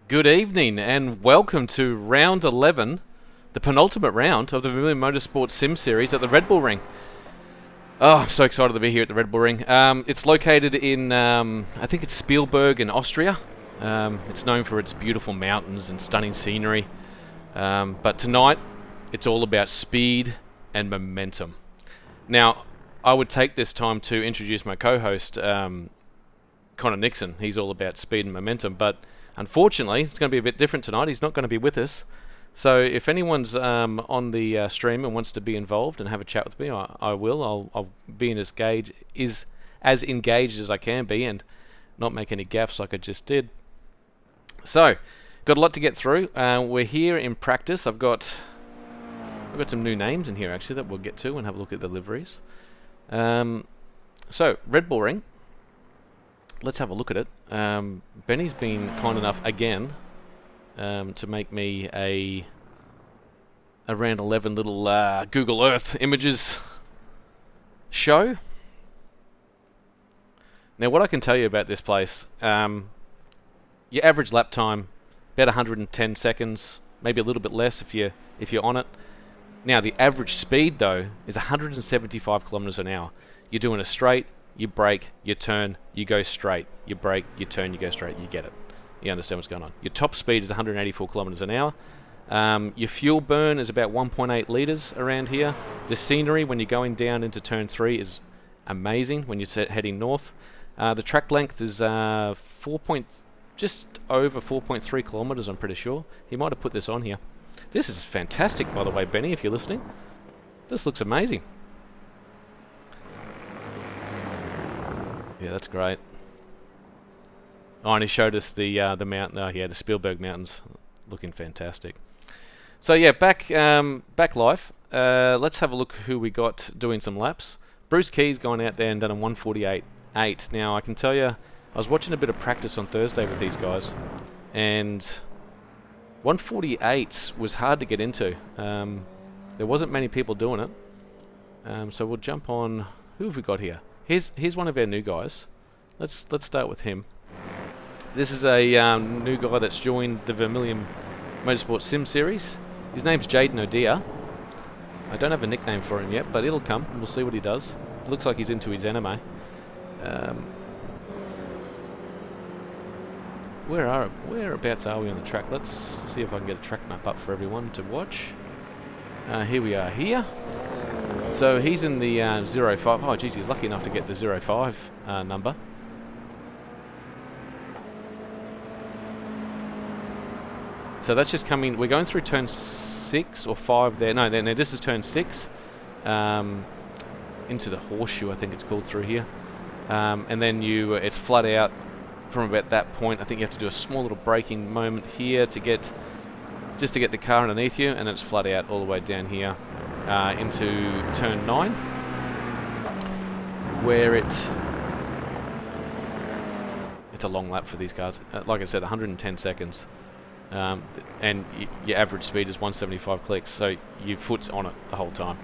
Good evening and welcome to round 11, the penultimate round of the Vermilion Motorsport Sim Series at the Red Bull Ring. Oh, I'm so excited to be here at the Red Bull Ring. It's located in, I think it's Spielberg in Austria. It's known for its beautiful mountains and stunning scenery. But tonight, it's all about speed and momentum. Now, I would take this time to introduce my co-host, Connor Nixon. He's all about speed and momentum, but unfortunately, it's going to be a bit different tonight. He's not going to be with us. So if anyone's on the stream and wants to be involved and have a chat with me, I will. I'll be as engaged as I can be and not make any gaffes like I just did. So, got a lot to get through. We're here in practice. I've got some new names in here actually that we'll get to and have a look at the liveries. So, Red Bull Ring. Let's have a look at it. Benny's been kind enough again to make me a round 11 little Google Earth images show. Now, what I can tell you about this place, your average lap time about 110 seconds, maybe a little bit less if you're on it. Now, the average speed though is 175 kilometers an hour. You're doing a straight. You brake, you turn, you go straight. You brake, you turn, you go straight. You get it. You understand what's going on. Your top speed is 184 kilometers an hour. Your fuel burn is about 1.8 liters around here. The scenery when you're going down into turn 3 is amazing when you're heading north. The track length is just over 4.3 kilometers, I'm pretty sure. He might have put this on here. This is fantastic, by the way, Benny, if you're listening. This looks amazing. Yeah, that's great. Oh, and he showed us the mountain. Oh, yeah, the Spielberg Mountains, looking fantastic. So yeah, back life. Let's have a look who we got doing some laps. Bruce Key's gone out there and done a 148.8. Now I can tell you, I was watching a bit of practice on Thursday with these guys, and 148s was hard to get into. There wasn't many people doing it. So we'll jump on. Who have we got here? Here's one of our new guys. Let's start with him. This is a new guy that's joined the Vermilion Motorsport Sim Series. His name's Jaden O'Dear. I don't have a nickname for him yet, but it'll come. We'll see what he does. It looks like he's into his anime. Whereabouts are we on the track? Let's see if I can get a track map up for everyone to watch. Here we are here. So he's in the 05. Oh, geez, he's lucky enough to get the 05 number. So that's just coming. We're going through turn 6 or 5 there. No, this is turn 6. Into the horseshoe, I think it's called, through here. And then it's flat out from about that point. I think you have to do a small little braking moment here to get the car underneath you, and it's flat out all the way down here. Into turn 9, where it's a long lap for these cars. Like I said, 110 seconds, and your average speed is 175 clicks, so your foot's on it the whole time.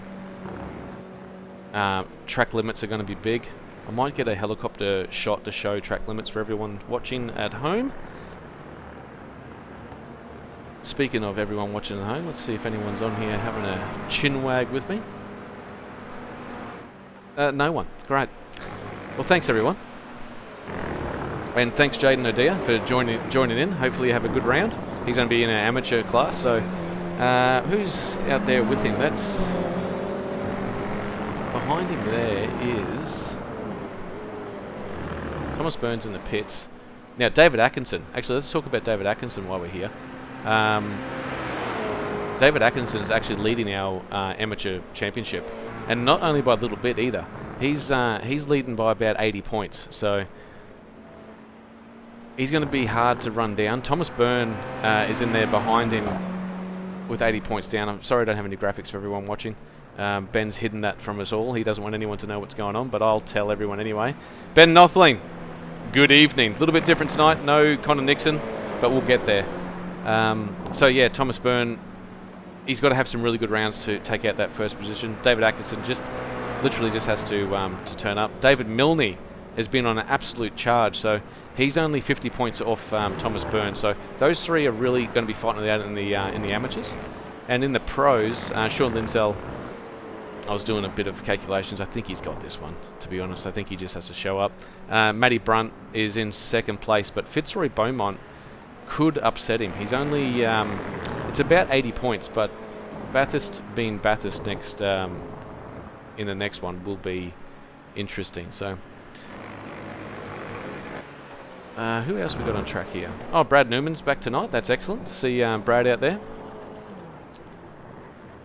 Track limits are going to be big. I might get a helicopter shot to show track limits for everyone watching at home. Speaking of everyone watching at home, let's see if anyone's on here having a chin wag with me. No one. Great. Well, thanks everyone, and thanks Jaden O'Dear for joining in. Hopefully you have a good round. He's going to be in our amateur class. So who's out there with him? That's behind him. There is Thomas Burns in the pits. Now David Atkinson. Actually, let's talk about David Atkinson while we're here. David Atkinson is actually leading our amateur championship, and not only by a little bit either. He's leading by about 80 points, so he's going to be hard to run down. Thomas Byrne is in there behind him with 80 points down. I'm sorry I don't have any graphics for everyone watching. Ben's hidden that from us all. He doesn't want anyone to know what's going on, but I'll tell everyone anyway. Ben Nothling, good evening. A little bit different tonight. No Connor Nixon, but we'll get there. So yeah, Thomas Byrne, he's got to have some really good rounds to take out that first position. David Atkinson literally just has to turn up. David Milne has been on an absolute charge, so He's only 50 points off Thomas Byrne. So those three are really going to be fighting it out in the amateurs. And in the pros, Sean Linsell, I was doing a bit of calculations. I think he's got this one, to be honest. I think he just has to show up. Matty Brunt is in second place, but Fitzroy Beaumont could upset him. He's only, it's about 80 points, but Bathurst being Bathurst next, in the next one will be interesting. So, who else we got on track here? Oh, Brad Newman's back tonight. That's excellent to see Brad out there.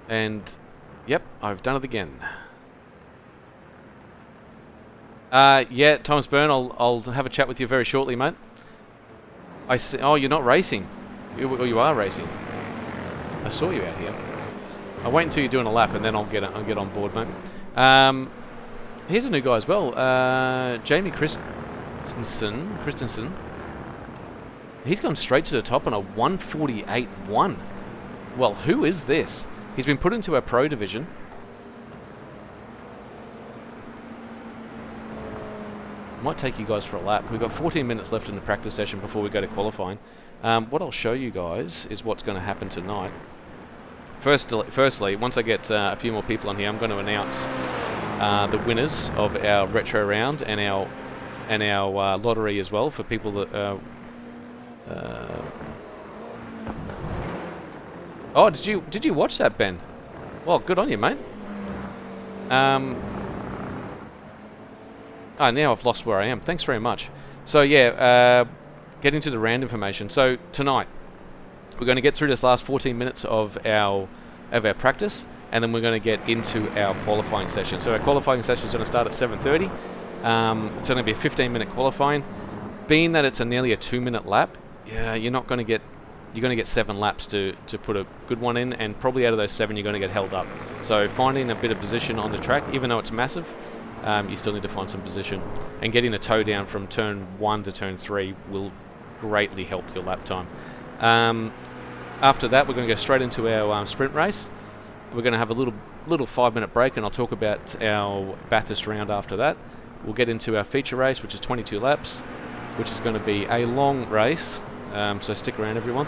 And, yep, I've done it again. Yeah, Thomas Byrne, I'll have a chat with you very shortly, mate. I see. Oh, you're not racing. You are racing. I saw you out here. I'll wait until you're doing a lap, and then I'll get on board, mate. Here's a new guy as well. Jamie Christensen. He's gone straight to the top on a 148.1. Well, who is this? He's been put into our pro division. Might take you guys for a lap. We've got 14 minutes left in the practice session before we go to qualifying. What I'll show you guys is what's going to happen tonight. Firstly, once I get a few more people on here, I'm going to announce the winners of our retro round and our lottery as well for people that. Oh, did you watch that, Ben? Well, good on you, mate. Oh, now I've lost where I am. Thanks very much. So yeah, getting to the round information. So tonight we're going to get through this last 14 minutes of our practice, and then we're going to get into our qualifying session. So our qualifying session is going to start at 7:30. It's going to be a 15-minute qualifying. Being that it's nearly a 2-minute lap, yeah, you're going to get 7 laps to put a good one in, and probably out of those 7 you're going to get held up. So finding a bit of position on the track, even though it's massive, you still need to find some position, and getting a toe down from turn 1 to turn 3 will greatly help your lap time. After that, we're going to go straight into our sprint race. We're going to have a little 5-minute break, and I'll talk about our Bathurst round after that. We'll get into our feature race, which is 22 laps, which is going to be a long race. So stick around, everyone,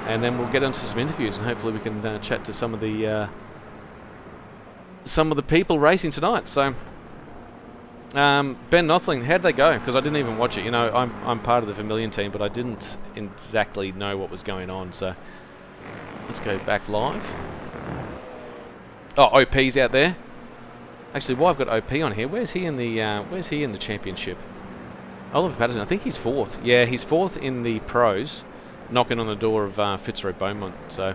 and then we'll get into some interviews, and hopefully we can chat to some of the people racing tonight. So, Ben Nothling, how'd they go? Because I didn't even watch it. You know, I'm part of the Vermilion team, but I didn't exactly know what was going on. So let's go back live. Oh, OP's out there. Actually, why I've got OP on here? Where's he in the championship? Oliver Patterson, I think he's 4th. Yeah, he's 4th in the pros, knocking on the door of Fitzroy Beaumont. So,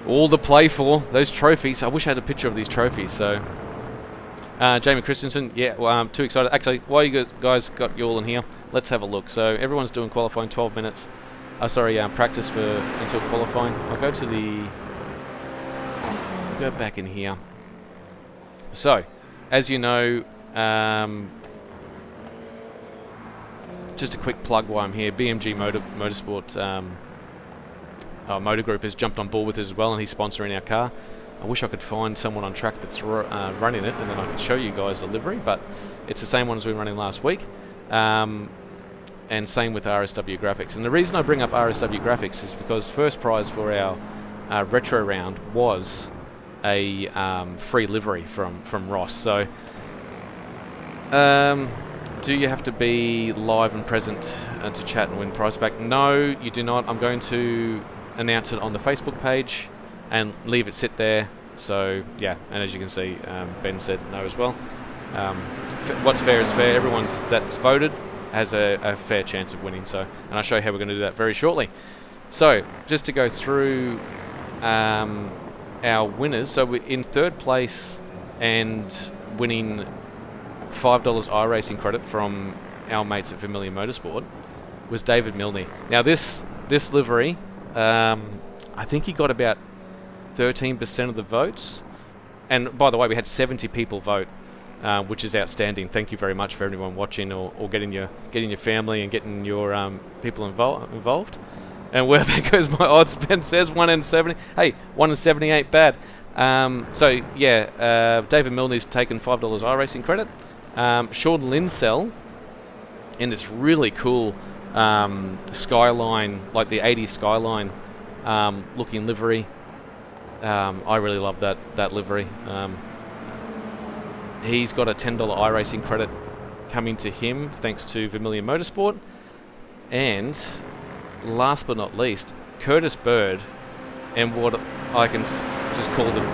all to play for. Those trophies. I wish I had a picture of these trophies. So, Jamie Christensen, yeah, well, I'm too excited. Actually, while you guys got you all in here, let's have a look. So, everyone's doing qualifying 12 minutes. Practice until qualifying. I'll go back in here. So, as you know, just a quick plug while I'm here. BMG Motorsport Motor Group has jumped on board with us as well, and he's sponsoring our car. I wish I could find someone on track that's running it, and then I could show you guys the livery, but it's the same one as we were running last week. And same with RSW Graphics. And the reason I bring up RSW Graphics is because first prize for our retro round was a free livery from Ross. So do you have to be live and present to chat and win prize back? No, you do not. I'm going to announce it on the Facebook page and leave it sit there. So yeah, and as you can see, Ben said no as well. What's fair is fair. Everyone that's voted has a fair chance of winning. So, and I'll show you how we're going to do that very shortly. So just to go through our winners. So we're in 3rd place and winning $5 iRacing credit from our mates at Vermilion Motorsport was David Milne. Now this livery, I think he got about 13% of the votes, and by the way, we had 70 people vote, which is outstanding. Thank you very much for everyone watching or getting your family and getting your people involved. And where there goes my odds, Ben says 1 in 70. Hey, 1 in 78, bad. So yeah, David Milne's taken $5 iRacing credit. Sean Linsell in this really cool Skyline, like the 80s Skyline looking livery. I really love that livery. He's got a $10 iRacing credit coming to him thanks to Vermilion Motorsport. And last but not least, Curtis Bird, and what I can just call them.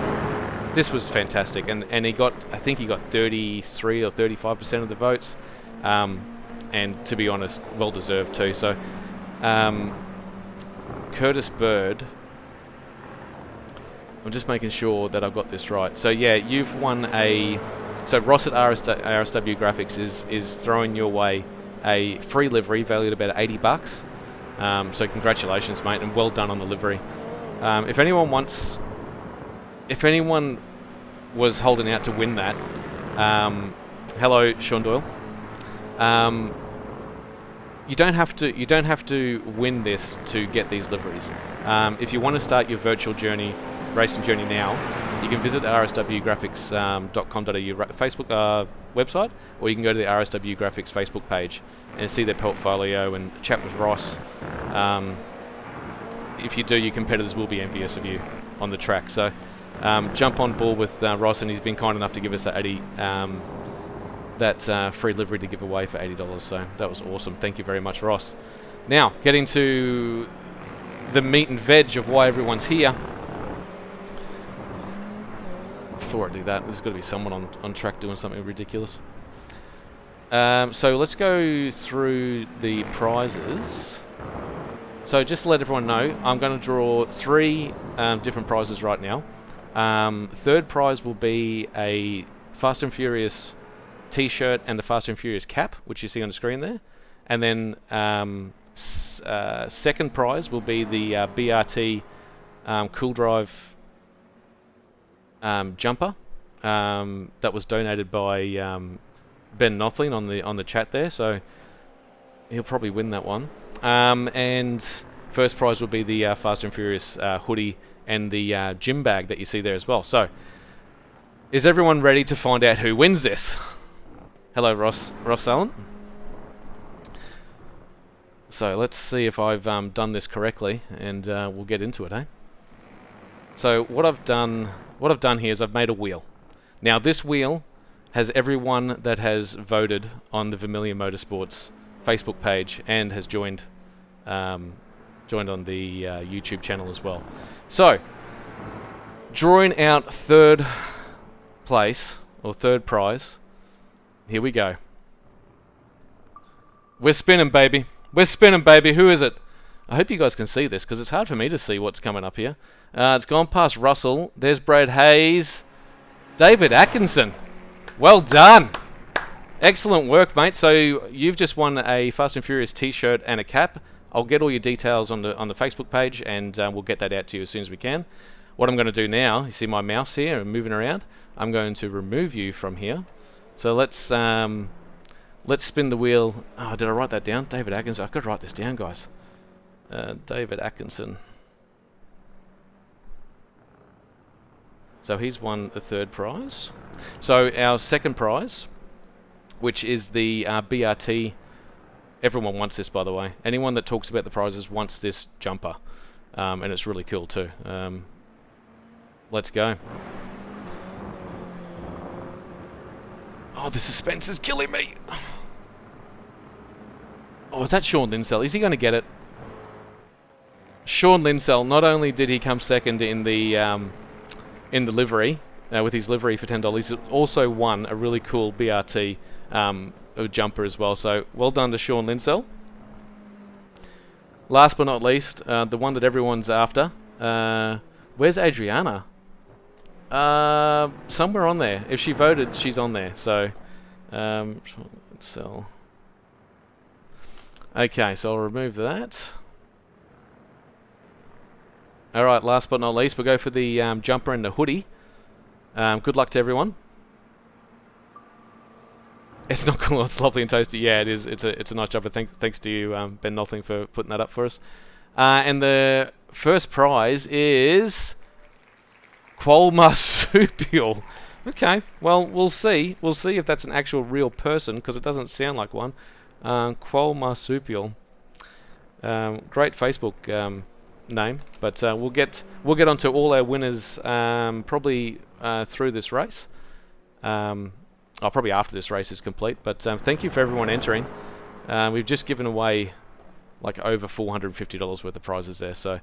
This was fantastic, and he got, I think he got 33 or 35% of the votes, and to be honest, well deserved too. So Curtis Bird, I'm just making sure that I've got this right. So yeah, you've won a. So Ross at RSW Graphics is throwing your way a free livery valued about $80. So congratulations, mate, and well done on the livery. If anyone was holding out to win that, hello, Sean Doyle. You don't have to win this to get these liveries. If you want to start your virtual racing journey now, you can visit rswgraphics.com.au Facebook website, or you can go to the RSW Graphics Facebook page and see their portfolio and chat with Ross. If you do, your competitors will be envious of you on the track. So jump on board with Ross, and he's been kind enough to give us that free livery to give away for $80. So that was awesome. Thank you very much, Ross. Now, getting to the meat and veg of why everyone's here. Before I do that, there's got to be someone on track doing something ridiculous. So let's go through the prizes. So just to let everyone know, I'm going to draw 3 different prizes right now. Third prize will be a Fast and Furious t-shirt and the Fast and Furious cap, which you see on the screen there. And then second prize will be the BRT Cool Drive jumper that was donated by Ben Nothling on the chat there, so he'll probably win that one. And first prize will be the Fast and Furious hoodie and the gym bag that you see there as well. So, is everyone ready to find out who wins this? Hello, Ross Allen. So let's see if I've done this correctly, and we'll get into it, eh? So what I've done here is I've made a wheel. Now this wheel has everyone that has voted on the Vermilion Motorsports Facebook page and has joined on the YouTube channel as well. So drawing out third place or third prize. Here we go. We're spinning, baby. We're spinning, baby. Who is it? I hope you guys can see this, because it's hard for me to see what's coming up here. It's gone past Russell. There's Brad Hayes. David Atkinson. Well done. Excellent work, mate. So you've just won a Fast and Furious t-shirt and a cap. I'll get all your details on the Facebook page, and we'll get that out to you as soon as we can. What I'm going to do now, you see my mouse here and moving around, I'm going to remove you from here. So let's spin the wheel. Oh, did I write that down? David Atkinson. I've got to write this down, guys. David Atkinson. So he's won the third prize. So our second prize, which is the BRT. Everyone wants this, by the way. Anyone that talks about the prizes wants this jumper, and it's really cool too. Let's go. Oh, the suspense is killing me. Oh, is that Sean Linsell? Is he going to get it? Sean Linsell, not only did he come second in the livery, with his livery for $10, he's also won a really cool BRT jumper as well. So well done to Sean Linsell. Last but not least, the one that everyone's after. Where's Adriana? Somewhere on there. If she voted, she's on there. So, Linsell. Okay, so I'll remove that. Alright, last but not least, we'll go for the jumper and the hoodie. Good luck to everyone. It's not cool, it's lovely and toasty. Yeah, it is. It's a nice jumper. Thanks to you, Ben Nothing, for putting that up for us. And the first prize is Qual Marsupial. Okay, well, we'll see. We'll see if that's an actual real person, because it doesn't sound like one. Qual Marsupial. Great Facebook name, but we'll get onto all our winners probably through this race. Probably after this race is complete. But thank you for everyone entering. We've just given away like over $450 worth of prizes there. So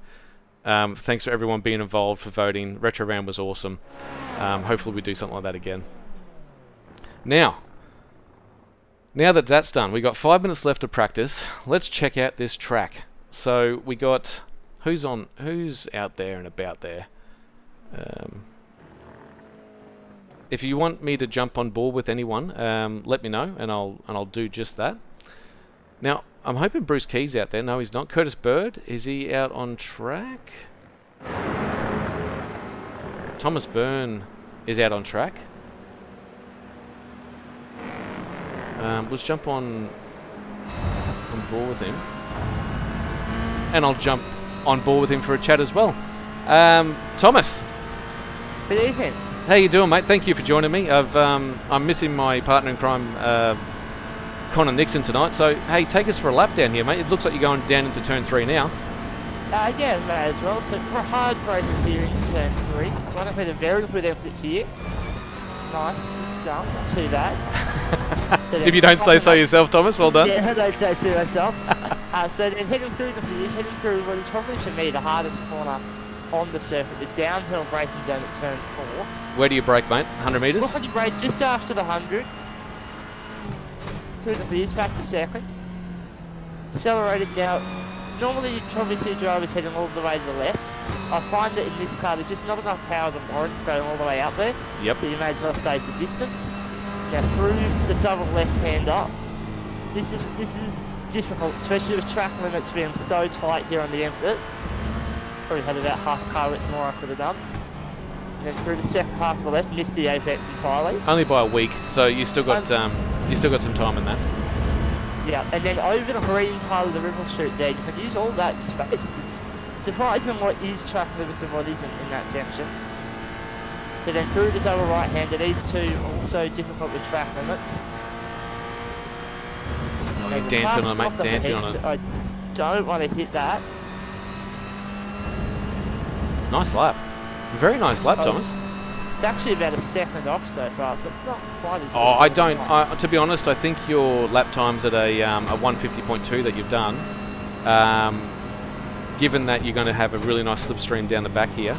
thanks for everyone being involved, for voting. Retro Round was awesome. Hopefully we do something like that again. Now that that's done, we got 5 minutes left to practice. Let's check out this track. So we got who's out there and about there. If you want me to jump on board with anyone, let me know, and I'll do just that. Now I'm hoping Bruce Key's out there. No, he's not. Curtis Bird, is he out on track? Thomas Byrne is out on track. Let's jump on board with him, and I'll jump on board with him for a chat as well. Thomas, good evening. How you doing, mate? Thank you for joining me. I'm missing my partner in crime, Connor Nixon, tonight. So hey, take us for a lap down here, mate. It looks like you're going down into turn 3 now. Yeah, may as well. So for a hard breaker here into turn 3, one of a very good exit here. Nice jump, not too bad. If you don't say so yourself, Thomas, well done. Yeah, I don't say so myself. So then heading through heading through what is probably for me the hardest corner on the circuit, the downhill braking zone at turn 4. Where do you brake, mate? 100 metres? Look on your brake just after the 100. Through the fizz, back to second. Accelerated now. Normally you'd probably see drivers heading all the way to the left. I find that in this car there's just not enough power to warrant going all the way up there. Yep. So you may as well save the distance. Now through the double left-hander, this is difficult, especially with track limits being so tight here on the exit. Probably had about half a car width more I could have done. And then through the second half of the left, missed the apex entirely. Only by a week, so you still got some time in that. Yeah, and then over the green part of the Ripple Street there, you can use all that space. It's surprising what is track limits and what isn't in that section. So then through the double right-hander, these two also difficult with track limits. Oh, you're dancing on it, mate, dancing on it. I don't want to hit that. Nice lap. Very nice lap, Thomas. It's actually about a second off so far, so it's not quite as good. Oh, I don't. To be honest, I think your lap time's at a 150.2 that you've done. Given that you're going to have a really nice slipstream down the back here,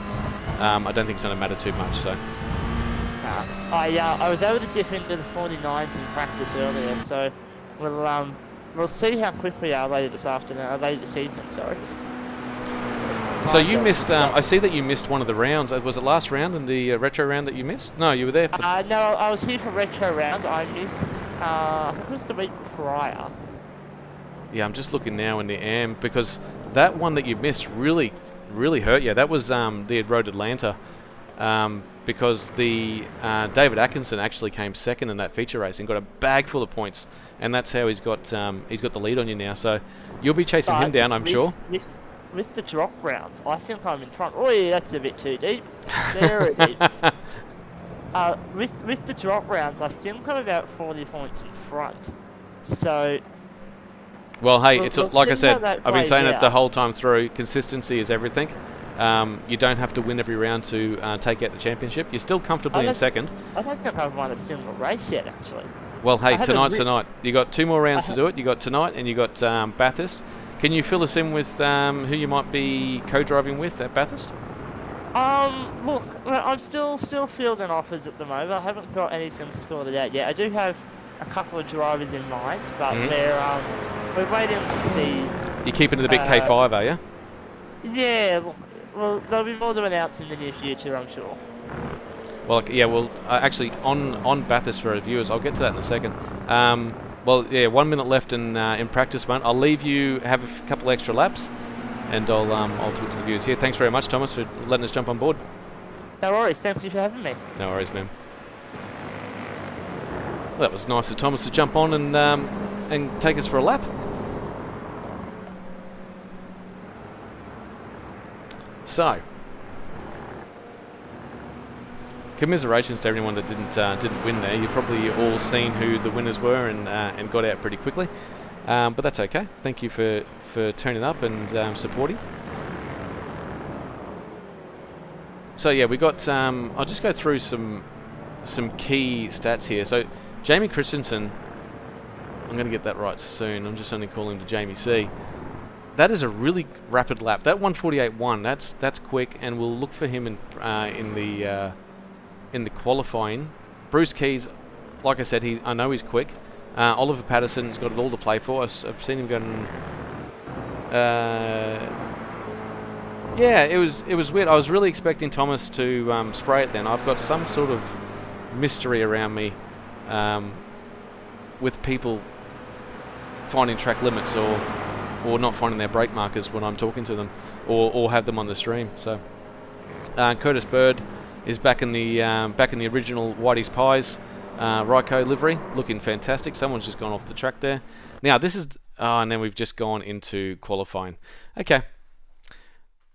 I don't think it's going to matter too much. So. I was able to dip into the 49s in practice earlier, so we'll see how quick we are later this evening. Sorry. So you missed. I see that you missed one of the rounds. Was it last round in the retro round that you missed? No, you were there for. No, I was here for retro round. I missed. I think it was the week prior. Yeah, I'm just looking now in the AM because that one that you missed really hurt you. That was the Road Atlanta, because the David Atkinson actually came second in that feature race and got a bag full of points, and that's how he's got the lead on you now. So you'll be chasing him down, I'm sure. With the drop rounds, I think I'm in front. Oh yeah, that's a bit too deep. Very deep. With the drop rounds, I think I'm about 40 points in front. So. Well, hey, it's like I said, I've been saying it the whole time through. Consistency is everything. You don't have to win every round to take out the championship. You're still comfortably in second. I don't think I've won a single race yet, actually. Well, hey, tonight's the night. You got 2 more rounds to do it. You got tonight, and you got Bathurst. Can you fill us in with who you might be co-driving with at Bathurst? Look, I'm still fielding offers at the moment. I haven't got anything sorted out yet. I do have a couple of drivers in mind, but we're waiting to see. You're keeping the big K5, are you? Yeah, look, well, there'll be more to announce in the near future, I'm sure. Well, yeah, well, actually, on Bathurst for our viewers, I'll get to that in a second. Well, yeah, 1 minute left in practice, mate. I'll leave you have a couple extra laps, and I'll talk to the viewers here. Thanks very much, Thomas, for letting us jump on board. No worries. Thank you for having me. No worries, man. Well, that was nice of Thomas to jump on and take us for a lap. So, commiserations to everyone that didn't win there. You've probably all seen who the winners were and got out pretty quickly. but that's okay. Thank you for turning up and supporting. So yeah, we got. I'll just go through some key stats here. So Jamie Christensen, I'm going to get that right soon. I'm just only calling him to Jamie C. That is a really rapid lap. That 148.1. That's quick, and we'll look for him in the qualifying. Bruce Keys, like I said, I know he's quick. Oliver Patterson's got it all to play for. I've seen him going. Yeah, it was weird. I was really expecting Thomas to spray it then. I've got some sort of mystery around me with people finding track limits or not finding their brake markers when I'm talking to them, or have them on the stream. So Curtis Bird is back in the original Whitey's Pies Ryco livery, looking fantastic. Someone's just gone off the track there. Now this is and then we've just gone into qualifying. Okay.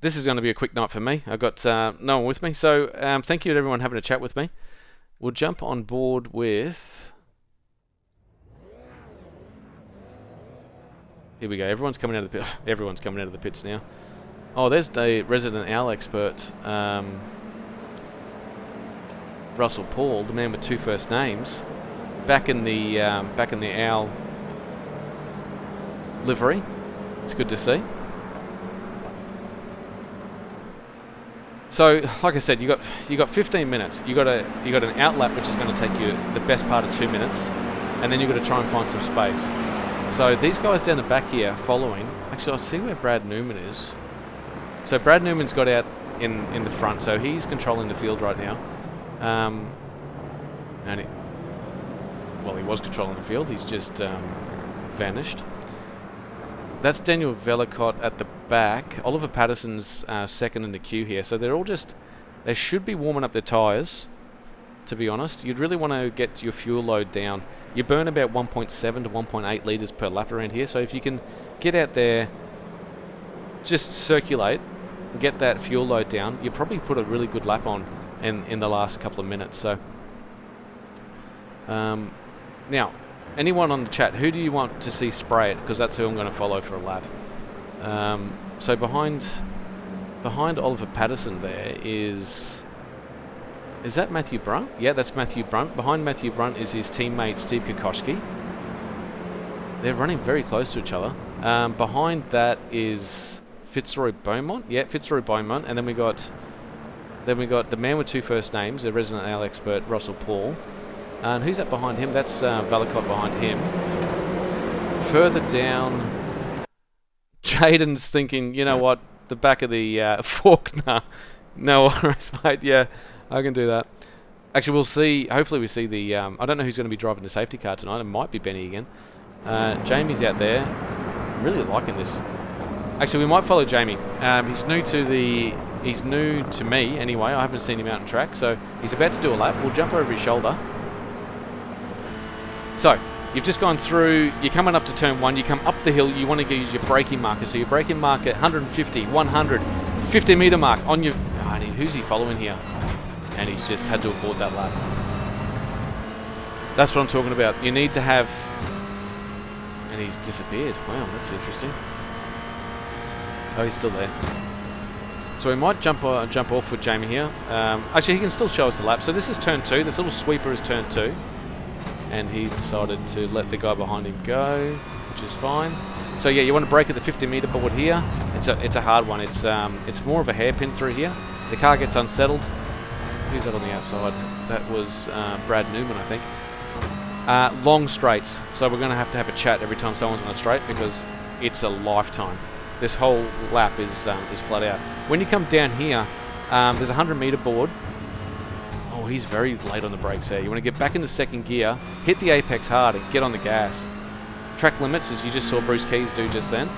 This is going to be a quick night for me. I've got no one with me, so thank you to everyone having a chat with me. We'll jump on board with... Here we go. Everyone's coming out of the pits now. Oh, there's the resident owl expert, Russell Paul, the man with two first names, back in the owl livery. It's good to see. So, like I said, you got 15 minutes. You got an outlap which is going to take you the best part of 2 minutes, and then you've got to try and find some space. So these guys down the back here following. Actually, I'll see where Brad Newman is. So Brad Newman's got out in the front, so he's controlling the field right now. And he was controlling the field. He's just vanished. That's Daniel Velicott at the back. Oliver Patterson's second in the queue here. So they should be warming up their tyres, to be honest. You'd really want to get your fuel load down. You burn about 1.7 to 1.8 litres per lap around here. So if you can get out there, just circulate, get that fuel load down, you probably put a really good lap on in the last couple of minutes. So now, anyone on the chat, who do you want to see spray it? Because that's who I'm going to follow for a lap. So behind Oliver Patterson there is that Matthew Brunt? Yeah, that's Matthew Brunt. Behind Matthew Brunt is his teammate Steve Kokoschke. They're running very close to each other. Behind that is Fitzroy Beaumont. Yeah, Fitzroy Beaumont. And then we got the man with two first names, the resident owl expert Russell Paul. And who's that behind him? That's Velicott behind him. Further down, Jaden's thinking, you know what, the back of the fork, no worries, mate. Yeah, I can do that. Actually, we'll see. Hopefully we see the... I don't know who's going to be driving the safety car tonight. It might be Benny again. Jamie's out there. I'm really liking this. Actually, we might follow Jamie. He's new to me anyway. I haven't seen him out on track, so he's about to do a lap. We'll jump over his shoulder. So, you've just gone through, you're coming up to turn 1, you come up the hill, you want to use your braking marker. So your braking marker, 150, 100, 50 metre mark on your... who's he following here? And he's just had to abort that lap. That's what I'm talking about. You need to have... And he's disappeared. Wow, that's interesting. Oh, he's still there. So we might jump off with Jamie here. Actually, he can still show us the lap. So this is turn 2. This little sweeper is turn 2. And he's decided to let the guy behind him go, which is fine. So yeah, you want to brake at the 50 metre board here. It's a hard one. It's more of a hairpin through here. The car gets unsettled. Who's that on the outside? That was Brad Newman, I think. Long straights. So we're going to have a chat every time someone's on a straight because it's a lifetime. This whole lap is flat out. When you come down here, there's a 100 metre board. Oh, he's very late on the brakes there. You want to get back into second gear, hit the apex hard and get on the gas. Track limits, as you just saw Bruce Keys do just then.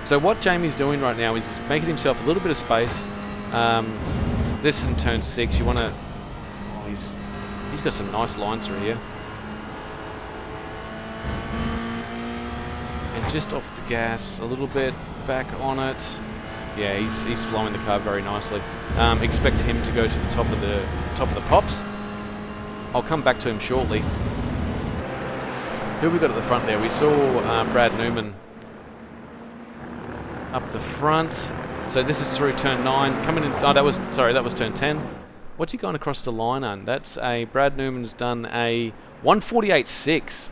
So what Jamie's doing right now is he's making himself a little bit of space. This in turn 6, you want to... Oh, he's got some nice lines through here. And just off the gas a little bit, back on it. Yeah, he's flowing the car very nicely. Expect him to go to the top of the pops. I'll come back to him shortly. Who we got at the front there? We saw Brad Newman up the front. So this is through turn 9. Coming in. Oh, that was turn 10. What's he gone across the line on? That's a Brad Newman's done a 148.6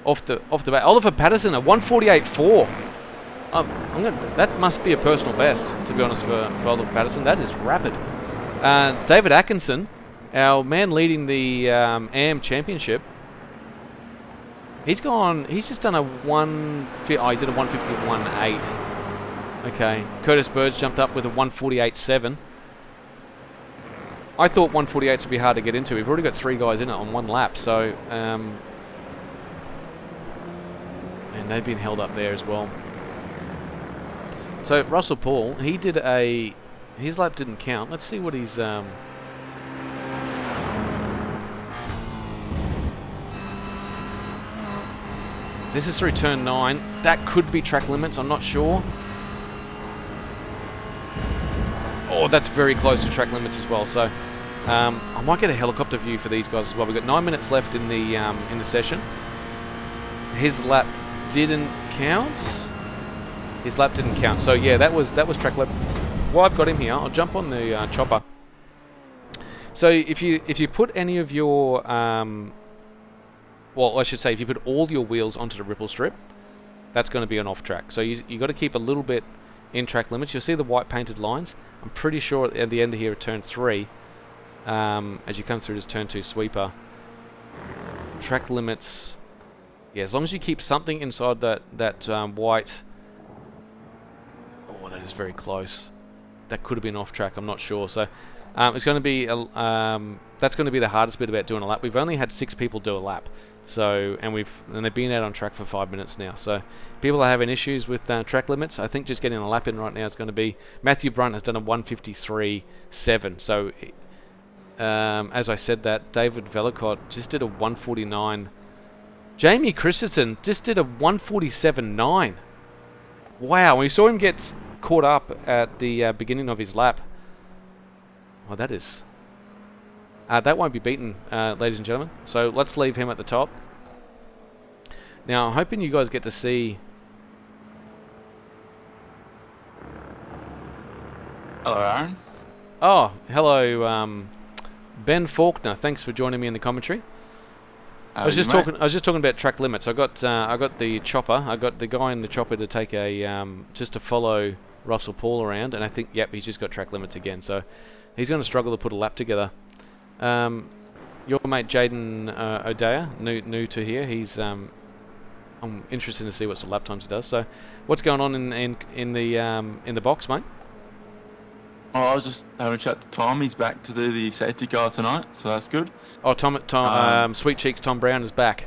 off the bat. Oliver Patterson a 148.4. That must be a personal best, to be honest, for Oliver Patterson. That is rapid. David Atkinson, our man leading the AM Championship. He's just done a he did a 151.8. Okay, Curtis Bird's jumped up with a 148.7. I thought 148s would be hard to get into. We've already got 3 guys in it on 1 lap, so and they've been held up there as well. So Russell Paul, his lap didn't count. Let's see what he's This is through turn 9. That could be track limits, I'm not sure. Oh, that's very close to track limits as well. So I might get a helicopter view for these guys as well. We've got 9 minutes left in the session. His lap didn't count. So yeah, that was track limits. While I've got him here, I'll jump on the chopper. So if you put any of your well, I should say, if you put all your wheels onto the ripple strip, that's going to be an off track. So you got to keep a little bit in track limits. You'll see the white painted lines. I'm pretty sure at the end of here at turn 3, as you come through this turn 2 sweeper, track limits. Yeah, as long as you keep something inside that white. Oh, that is very close. That could have been off track. I'm not sure. So it's going to be that's going to be the hardest bit about doing a lap. We've only had 6 people do a lap. So and they've been out on track for 5 minutes now. So people are having issues with track limits. I think just getting a lap in right now is going to be. Matthew Brunt has done a 153.7. So as I said that, David Velicott just did a 149. Jamie Christensen just did a 147.9. Wow, we saw him get caught up at the beginning of his lap. Well, that is. That won't be beaten, ladies and gentlemen. So let's leave him at the top. Now, I'm hoping you guys get to see. Hello, Aaron. Oh, hello, Ben Faulkner. Thanks for joining me in the commentary. I was just talking about track limits. I got the chopper. I got the guy in the chopper to take just to follow Russell Paul around, and I think he's just got track limits again. So he's going to struggle to put a lap together. Your mate Jaden O'Dea, new to here. He's I'm interested to see what sort of lap times he does. So, what's going on in the box, mate? Oh, I was just having a chat to Tom. He's back to do the safety car tonight, so that's good. Oh, Tom, Sweet Cheeks Tom Brown is back.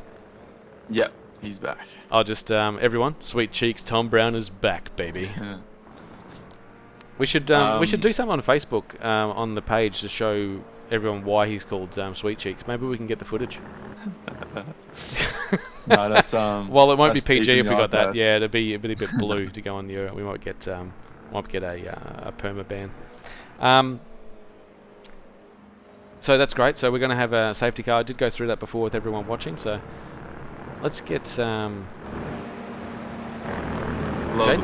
Yep, he's back. I'll just everyone, Sweet Cheeks Tom Brown is back, baby. Yeah. We should do something on Facebook on the page to show everyone why he's called Sweet Cheeks. Maybe we can get the footage. No, that's well, it won't be PG if we got that. Pass. Yeah, it'd be a bit blue to go on the. We might get a perma ban. So that's great. So we're going to have a safety car. I did go through that before with everyone watching. So let's get. Jaden's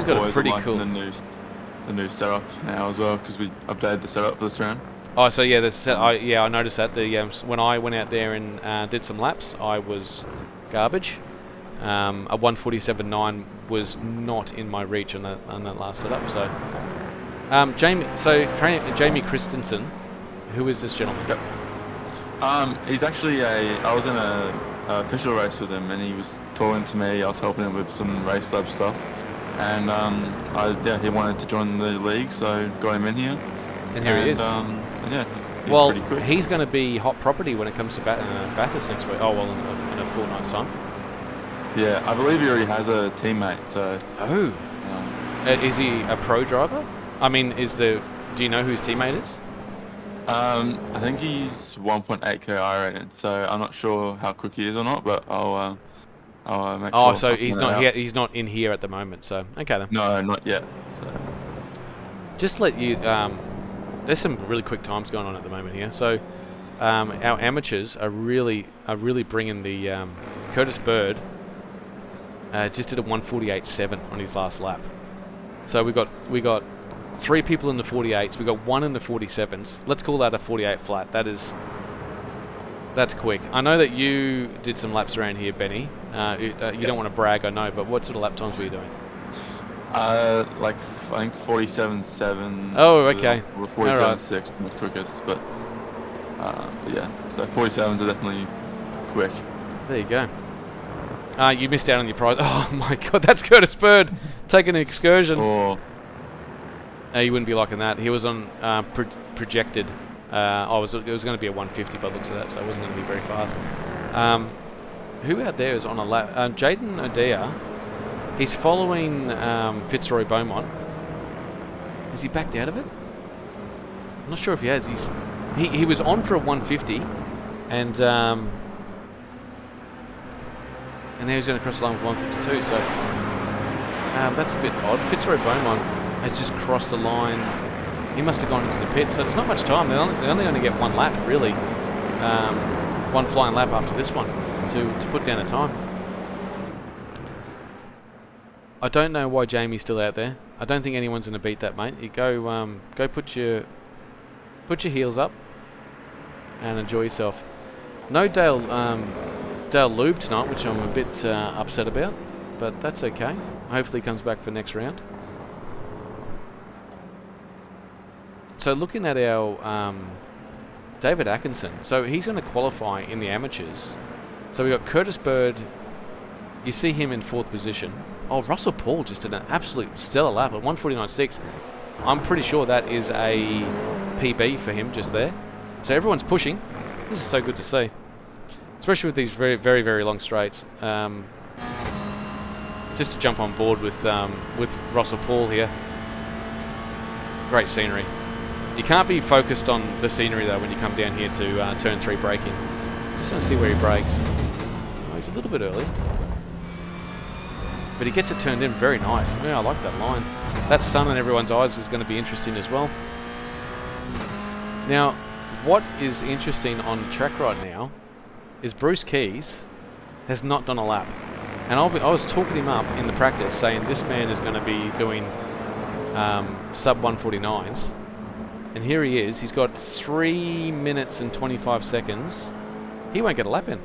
got a pretty cool. The new setup now as well, because we updated the setup for this round. Oh, so yeah, I noticed that when I went out there and did some laps, I was garbage. A 147.9 was not in my reach on that last setup. So, Jamie Christensen, who is this gentleman? Yep. He's actually I was in a official race with him, and he was talking to me. I was helping him with some race lab stuff, and he wanted to join the league, so got him in here. And here he is. He's well, pretty quick. He's going to be hot property when it comes to Bathurst next week. Oh, well, in a fortnight's time. Yeah, I believe he already has a teammate, so... Oh. Is he a pro driver? I mean, do you know who his teammate is? I think he's 1.8k I rated, so I'm not sure how quick he is or not, but I'll make sure. Oh, so he's not here. He's not in here at the moment. So okay then. No, not yet. So. Just let you. There's some really quick times going on at the moment here. So our amateurs are really bringing the Curtis Bird just did a 1:48.7 on his last lap. So we got 3 people in the 48s. We got 1 in the 47s. Let's call that a 48 flat. That's quick. I know that you did some laps around here, Benny. You don't want to brag, I know, but what sort of lap times were you doing? Like I think 47.7. Oh, okay. Or 47.6 the quickest, but yeah. So 47s are definitely quick. There you go. You missed out on your prize. Oh my God, that's Curtis Bird taking an excursion. Or You wouldn't be liking that. He was on projected. It was going to be a 150 by the looks of that, so it wasn't going to be very fast. Who out there is on a lap? Jaden O'Dea. He's following Fitzroy Beaumont. Has he backed out of it? I'm not sure if he has. He was on for a 150, and now he's going to cross the line with 152. So that's a bit odd. Fitzroy Beaumont has just crossed the line. He must have gone into the pits, so it's not much time. They're only going to get 1 lap, really. 1 flying lap after this one to put down a time. I don't know why Jamie's still out there. I don't think anyone's going to beat that, mate. You go put your heels up and enjoy yourself. No Dale Lube tonight, which I'm a bit upset about, but that's okay. Hopefully he comes back for next round. So looking at our David Atkinson, so he's going to qualify in the amateurs. So we got Curtis Bird. You see him in 4th position. Oh, Russell Paul just did an absolute stellar lap at 1:49.6. I'm pretty sure that is a PB for him just there. So everyone's pushing. This is so good to see, especially with these very, very, very long straights. Just to jump on board with Russell Paul here. Great scenery. You can't be focused on the scenery though when you come down here to turn 3 braking. Just want to see where he brakes. Oh, he's a little bit early, but he gets it turned in very nice. Yeah, I like that line. That sun in everyone's eyes is going to be interesting as well. Now, what is interesting on the track right now is Bruce Keys has not done a lap. And I was talking him up in the practice saying this man is going to be doing sub 1:49s. And here he is. He's got 3 minutes and 25 seconds. He won't get a lap in.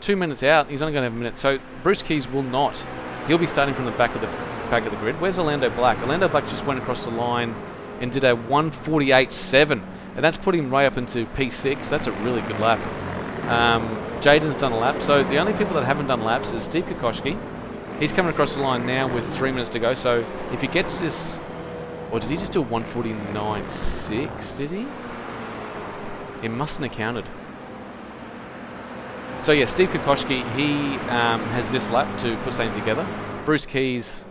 2 minutes out, he's only going to have a minute. So Bruce Keys will not. He'll be starting from the back of the grid. Where's Orlando Black? Orlando Black just went across the line and did a 1:48.7, and that's put him right up into P6. That's a really good lap. Jaden's done a lap. So the only people that haven't done laps is Steve Kokoschke. He's coming across the line now with 3 minutes to go. So if he gets this, or did he just do a 1:49.6? Did he? It mustn't have counted. So yeah, Steve Kokoschke, he has this lap to put something together. Bruce Keys,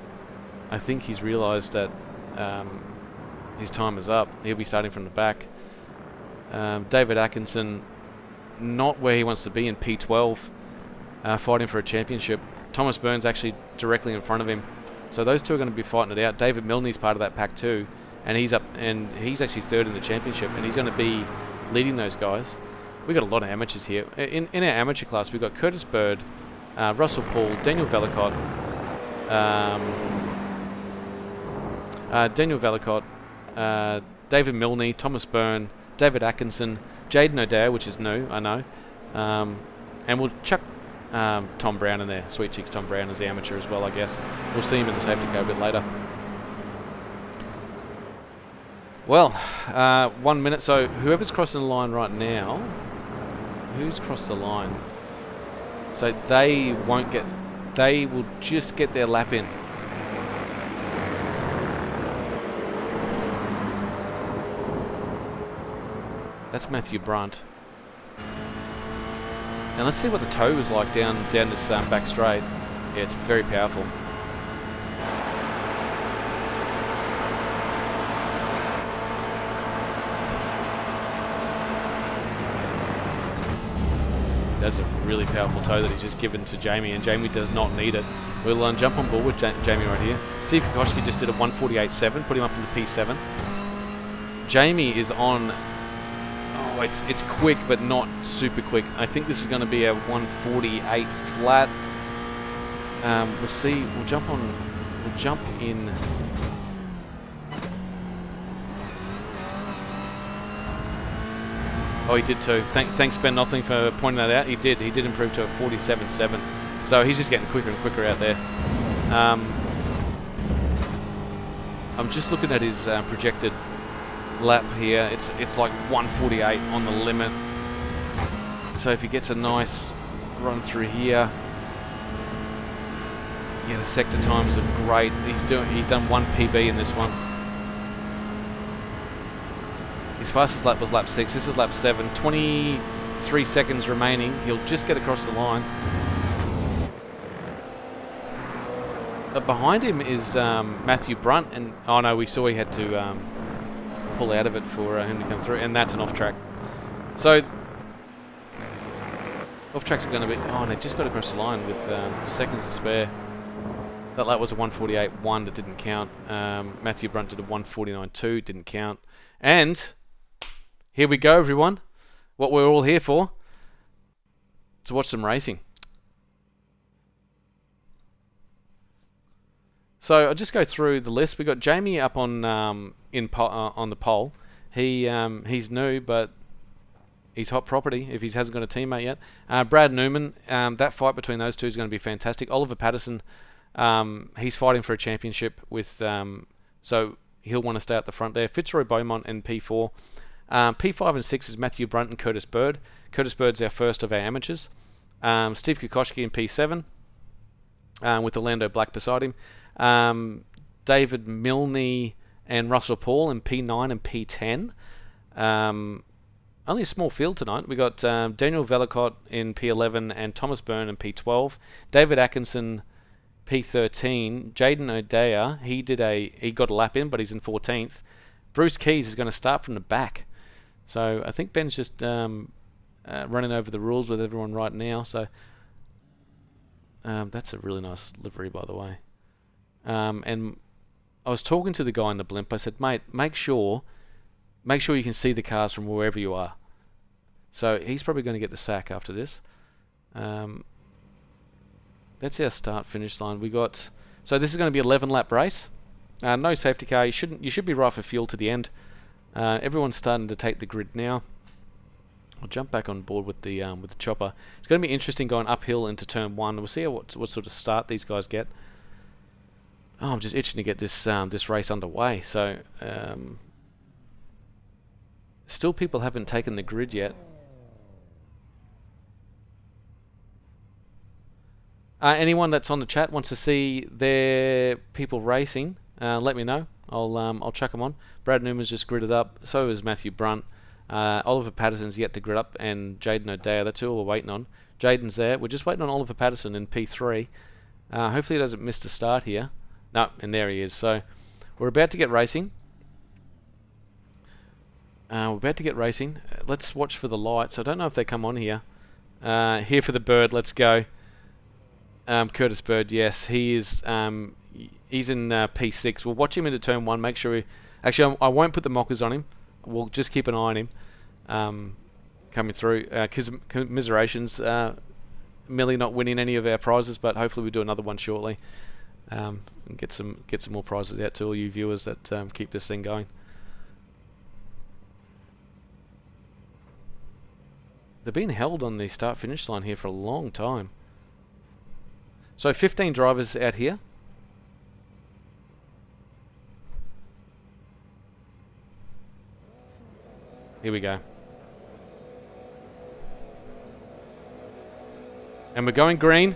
I think he's realised that his time is up. He'll be starting from the back. David Atkinson, not where he wants to be in P12, fighting for a championship. Thomas Burns actually directly in front of him. So those two are going to be fighting it out. David Milne's part of that pack too, and he's up, and he's actually 3rd in the championship, and he's going to be leading those guys. We've got a lot of amateurs here. In our amateur class, we've got Curtis Bird, Russell Paul, Daniel Vellacott, David Milne, Thomas Byrne, David Atkinson, Jaden O'Dea, which is new, I know, and we'll chuck Tom Brown in there. Sweet Cheeks Tom Brown is the amateur as well, I guess. We'll see him in the safety car a bit later. Well, 1 minute. So whoever's crossing the line right now, who's crossed the line? So they won't get. They will just get their lap in. That's Matthew Brunt. Now let's see what the tow is like down this back straight. Yeah, it's very powerful. That's a really powerful tow that he's just given to Jamie, and Jamie does not need it. We'll jump on board with Jamie right here. Steve Kokoschke just did a 1:48.7, put him up into P7. Jamie is on. Oh, it's quick, but not super quick. I think this is going to be a 1:48 flat. We'll see. We'll jump on. We'll jump in. Oh, he did too. Thanks, Ben Nothing, for pointing that out. He did. He did improve to a 47.7. So he's just getting quicker and quicker out there. I'm just looking at his projected lap here. It's like 148 on the limit. So if he gets a nice run through here, yeah, the sector times are great. He's done 1 PB in this one. His fastest lap was lap 6. This is lap 7. 23 seconds remaining. He'll just get across the line. But behind him is Matthew Brunt, and oh no, we saw he had to pull out of it for him to come through, and that's an off track. So off tracks are going to be. Oh, and they just got across the line with seconds to spare. That lap was a 148.1 that didn't count. Matthew Brunt did a 149.2, didn't count. And here we go, everyone. What we're all here for, to watch some racing. So I'll just go through the list. We got Jamie up on on the pole. He's new, but he's hot property if he hasn't got a teammate yet. Brad Newman, that fight between those two is going to be fantastic. Oliver Patterson, he's fighting for a championship with, so he'll want to stay at the front there. Fitzroy Beaumont in P4. P5 and 6 is Matthew Brunt and Curtis Bird. Curtis Bird's our first of our amateurs. Steve Kokoschke in P7 with Orlando Black beside him. David Milne and Russell Paul in P9 and P10. Only a small field tonight. We got Daniel Velicott in P11 and Thomas Byrne in P12. David Atkinson P13. Jaden O'Dea, he got a lap in, but he's in 14th. Bruce Keys is going to start from the back. So I think Ben's just running over the rules with everyone right now. So that's a really nice livery, by the way. And I was talking to the guy in the blimp. I said, mate, make sure you can see the cars from wherever you are. So he's probably going to get the sack after this. That's our start-finish line. So this is going to be an 11-lap race. No safety car. You should be right for fuel to the end. Everyone's starting to take the grid now. I'll jump back on board with the chopper. It's going to be interesting going uphill into turn 1. We'll see what sort of start these guys get. Oh, I'm just itching to get this race underway. So still people haven't taken the grid yet. Anyone that's on the chat wants to see their people racing, let me know. I'll chuck them on. Brad Newman's just gridded up. So is Matthew Brunt. Oliver Patterson's yet to grid up, and Jaden O'Dea. That's all we're waiting on. Jaden's there. We're just waiting on Oliver Patterson in P3. Hopefully he doesn't miss the start here. No, and there he is. So we're about to get racing. Let's watch for the lights. I don't know if they come on here. Here for the bird. Let's go. Curtis Bird, yes, he is. He's in P6. We'll watch him into turn 1. Make sure actually, I won't put the mockers on him. We'll just keep an eye on him coming through. Commiserations, Millie not winning any of our prizes, but hopefully we do another one shortly. And get some more prizes out to all you viewers that keep this thing going. They've been held on the start-finish line here for a long time. So 15 drivers out here. Here we go. And we're going green.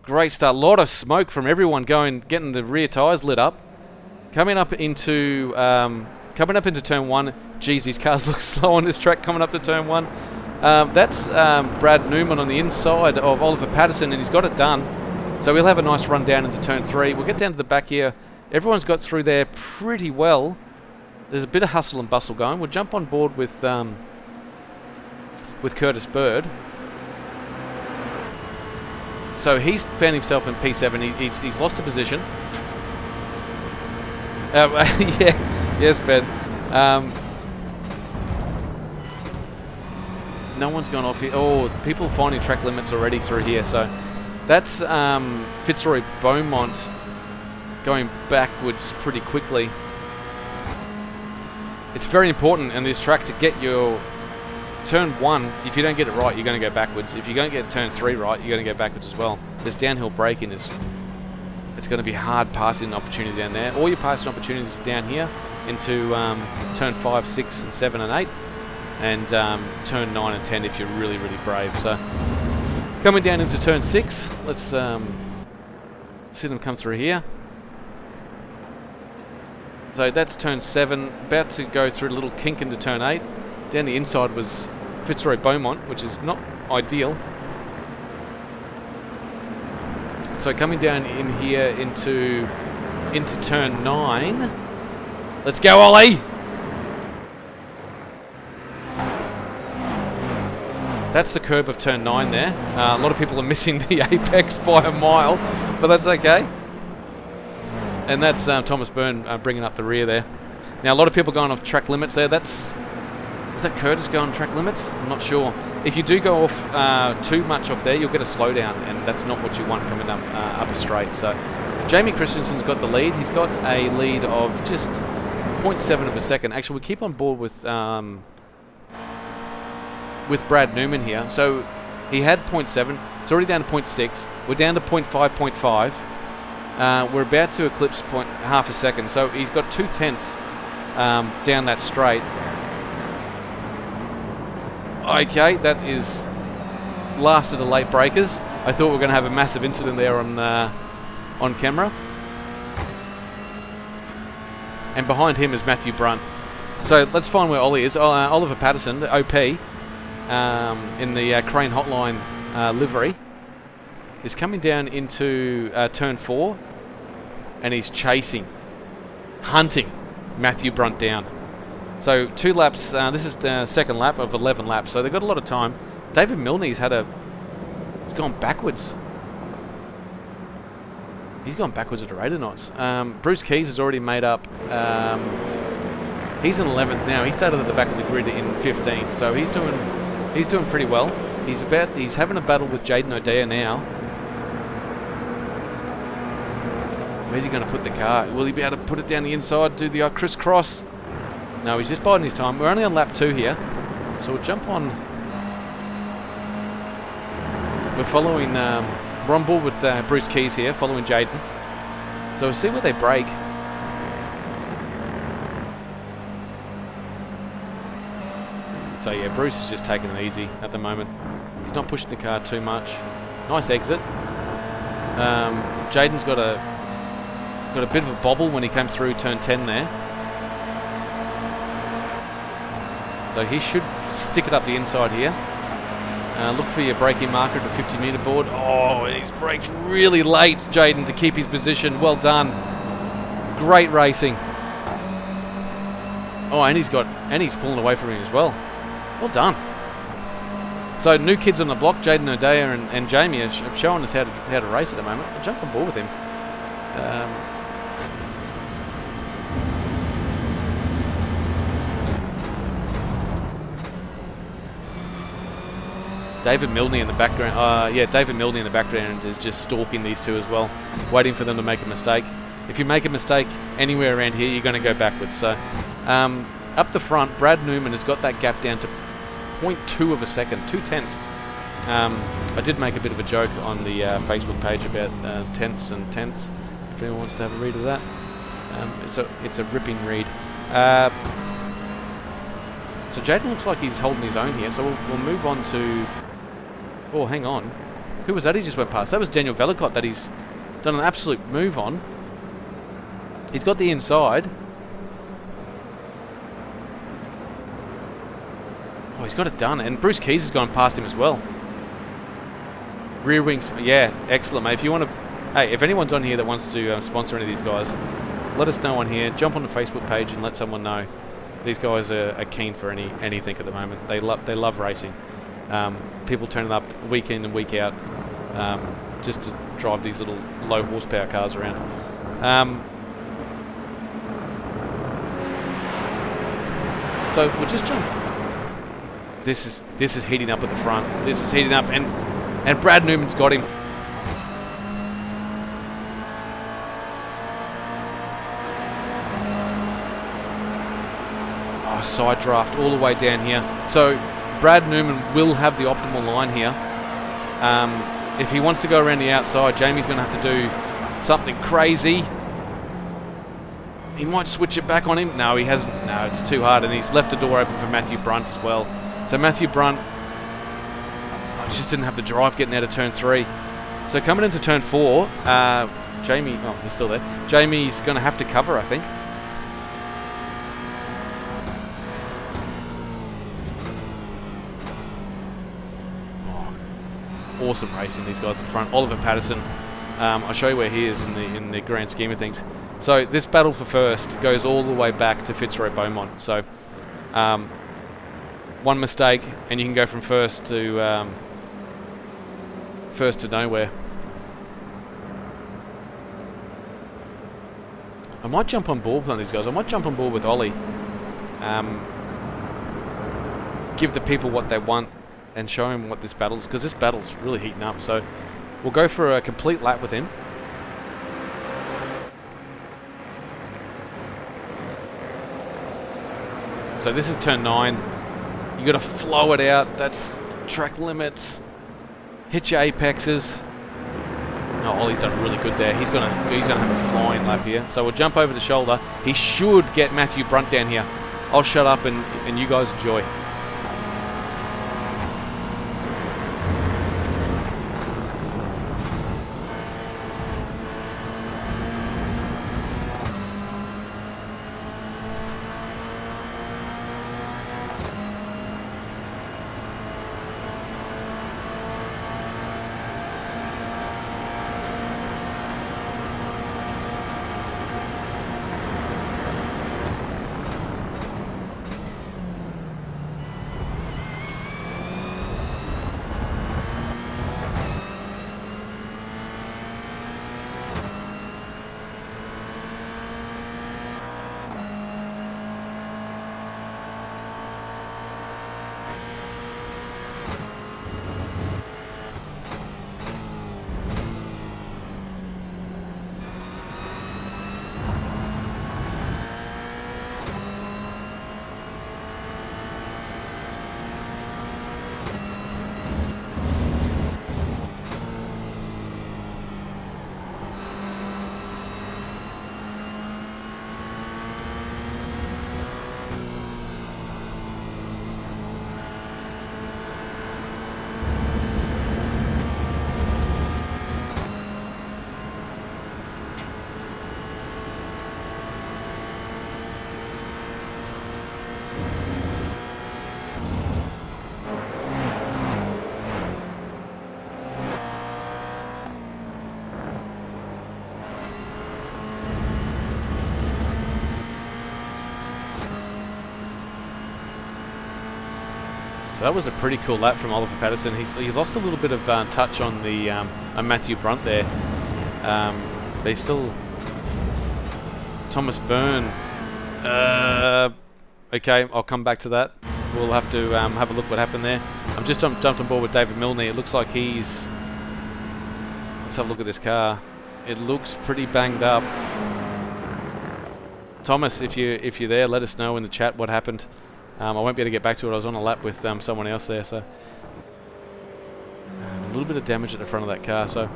Great start. A lot of smoke from everyone getting the rear tyres lit up. Coming up into turn 1. Geez, these cars look slow on this track coming up to turn 1. That's Brad Newman on the inside of Oliver Patterson, and he's got it done. So we'll have a nice run down into turn 3. We'll get down to the back here. Everyone's got through there pretty well. There's a bit of hustle and bustle going. We'll jump on board with Curtis Bird. So he's found himself in P7. He's lost a position. Yeah, yes, Ben. No one's gone off here. Oh, people are finding track limits already through here. So that's Fitzroy Beaumont going backwards pretty quickly. It's very important in this track to get your turn 1. If you don't get it right, you're going to go backwards. If you don't get turn 3 right, you're going to go backwards as well. This downhill braking is, it's going to be hard passing opportunity down there. All your passing opportunities down here into turn 5, 6, and 7 and 8, and turn 9 and 10 if you're really, really brave. So coming down into turn 6, let's see them come through here. So that's turn 7, about to go through a little kink into turn 8. Down the inside was Fitzroy Beaumont, which is not ideal. So coming down in here into turn 9. Let's go, Ollie! That's the curve of turn 9 there. A lot of people are missing the apex by a mile, but that's okay. And that's Thomas Byrne bringing up the rear there. Now a lot of people going off track limits there. Is that Curtis going track limits? I'm not sure. If you do go off too much off there, you'll get a slowdown, and that's not what you want coming up a straight. So Jamie Christensen's got the lead. He's got a lead of just 0.7 of a second. Actually, we keep on board with Brad Newman here. So he had 0.7. It's already down to 0.6. We're down to 0.5, 0.5. We're about to eclipse half a second, so he's got 0.2 down that straight. Okay, that is last of the late breakers. I thought we were going to have a massive incident there on camera. And behind him is Matthew Brunt. So let's find where Ollie is. Oliver Patterson, the OP, in the Crane Hotline livery, is coming down into turn 4, and he's chasing, hunting Matthew Brunt down. So 2 laps, this is the second lap of 11 laps, so they've got a lot of time. David Milne's he's gone backwards. He's gone backwards at a rate of knots. Bruce Keys has already made up. He's in 11th now. He started at the back of the grid in 15th, so he's doing pretty well. He's having a battle with Jaden O'Dea now. Where's he going to put the car? Will he be able to put it down the inside, do the crisscross? No, he's just biding his time. We're only on lap 2 here, so we'll jump on. We're following. We're on board with Bruce Keys here, following Jaden. So we'll see where they break. So yeah, Bruce is just taking it easy at the moment. He's not pushing the car too much. Nice exit. Jaden's got a bit of a bobble when he came through turn 10 there. So he should stick it up the inside here. Look for your braking marker at the 50 metre board. Oh, he's braked really late, Jaden, to keep his position. Well done. Great racing. Oh, and he's pulling away from him as well. Well done. So new kids on the block, Jaden O'Dea and Jamie, have shown us how to race at the moment. I'll jump on board with him. David Milne in the background. David Milne in the background is just stalking these two as well, waiting for them to make a mistake. If you make a mistake anywhere around here, you're going to go backwards. So up the front, Brad Newman has got that gap down to 0.2 of a second, 0.2. I did make a bit of a joke on the Facebook page about tenths and tenths. If anyone wants to have a read of that, it's a ripping read. So Jaden looks like he's holding his own here. So we'll move on to. Oh, hang on. Who was that he just went past? That was Daniel Velicott that he's done an absolute move on. He's got the inside. Oh, he's got it done. And Bruce Keys has gone past him as well. Rear wings. Yeah, excellent, mate. If you want to... Hey, if anyone's on here that wants to sponsor any of these guys, let us know on here. Jump on the Facebook page and let someone know. These guys are keen for anything at the moment. They love racing. People turning up week in and week out just to drive these little low horsepower cars around. So we'll just jump. This is heating up at the front. This is heating up, and Brad Newman's got him. Oh, side draft all the way down here. So Brad Newman will have the optimal line here. If he wants to go around the outside, Jamie's going to have to do something crazy. He might switch it back on him. No, he hasn't. No, it's too hard, and he's left the door open for Matthew Brunt as well. So Matthew Brunt just didn't have the drive getting out of turn 3. So coming into turn 4, Jamie, oh, he's still there. Jamie's going to have to cover, I think. Oh, awesome racing, these guys in front. Oliver Patterson, I'll show you where he is in the grand scheme of things. So this battle for first goes all the way back to Fitzroy Beaumont. So one mistake and you can go from first to nowhere. I might jump on board with one of these guys. I might jump on board with Ollie. Give the people what they want and show them what this battle's, because this battle's really heating up. So we'll go for a complete lap with him. So this is turn 9. You got to flow it out. That's track limits. Hit your apexes. Oh, Ollie's done really good there. He's gonna have a flying lap here. So we'll jump over the shoulder. He should get Matthew Brunt down here. I'll shut up and you guys enjoy. So that was a pretty cool lap from Oliver Patterson. He lost a little bit of touch on the on Matthew Brunt there. But he's still... Thomas Byrne. Okay, I'll come back to that. We'll have to have a look what happened there. I'm just jumped on board with David Milne. It looks like he's... Let's have a look at this car. It looks pretty banged up. Thomas, if you're there, let us know in the chat what happened. I won't be able to get back to it. I was on a lap with someone else there, so a little bit of damage at the front of that car. So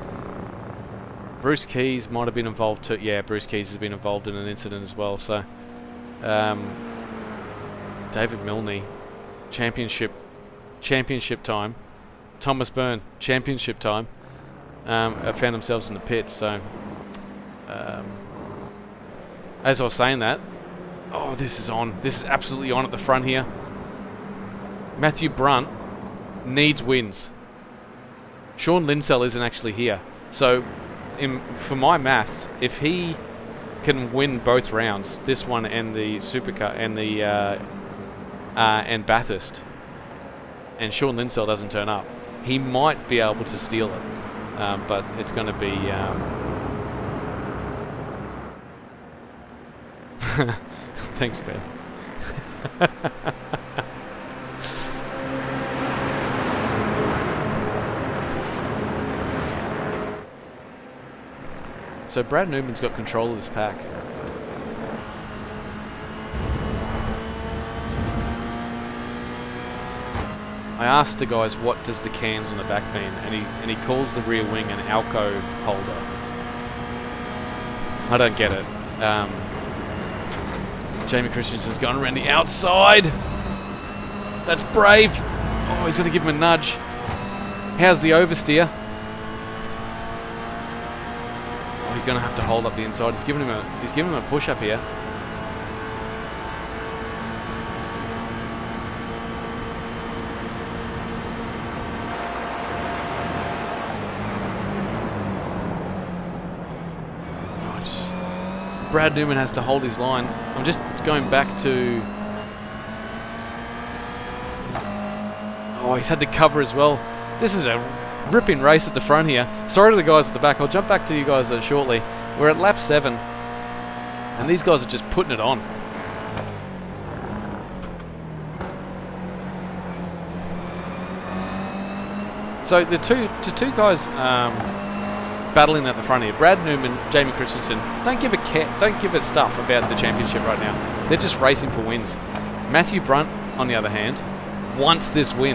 Bruce Keys might have been involved too. Yeah, Bruce Keys has been involved in an incident as well. So David Milne, championship time. Thomas Byrne, championship time. Found themselves in the pits. So as I was saying that. Oh, this is on. This is absolutely on at the front here. Matthew Brunt needs wins. Sean Linsell isn't actually here. So, for my maths, if he can win both rounds, this one and the Supercar and the and Bathurst, and Sean Linsell doesn't turn up, he might be able to steal it. But it's going to be... Thanks, Ben. So Brad Newman's got control of this pack. I asked the guys what does the cans on the back mean, and he calls the rear wing an Alco holder. I don't get it. Jamie Christensen's gone around the outside. That's brave. Oh, he's going to give him a nudge. How's the oversteer? Oh, he's going to have to hold up the inside. He's giving him a push up here. Brad Newman has to hold his line. I'm just going back to... Oh, he's had to cover as well. This is a ripping race at the front here. Sorry to the guys at the back. I'll jump back to you guys shortly. We're at lap 7. And these guys are just putting it on. So the two guys... battling at the front here, Brad Newman, Jamie Christensen, don't give a stuff about the championship right now. They're just racing for wins. Matthew Brunt, on the other hand, wants this win.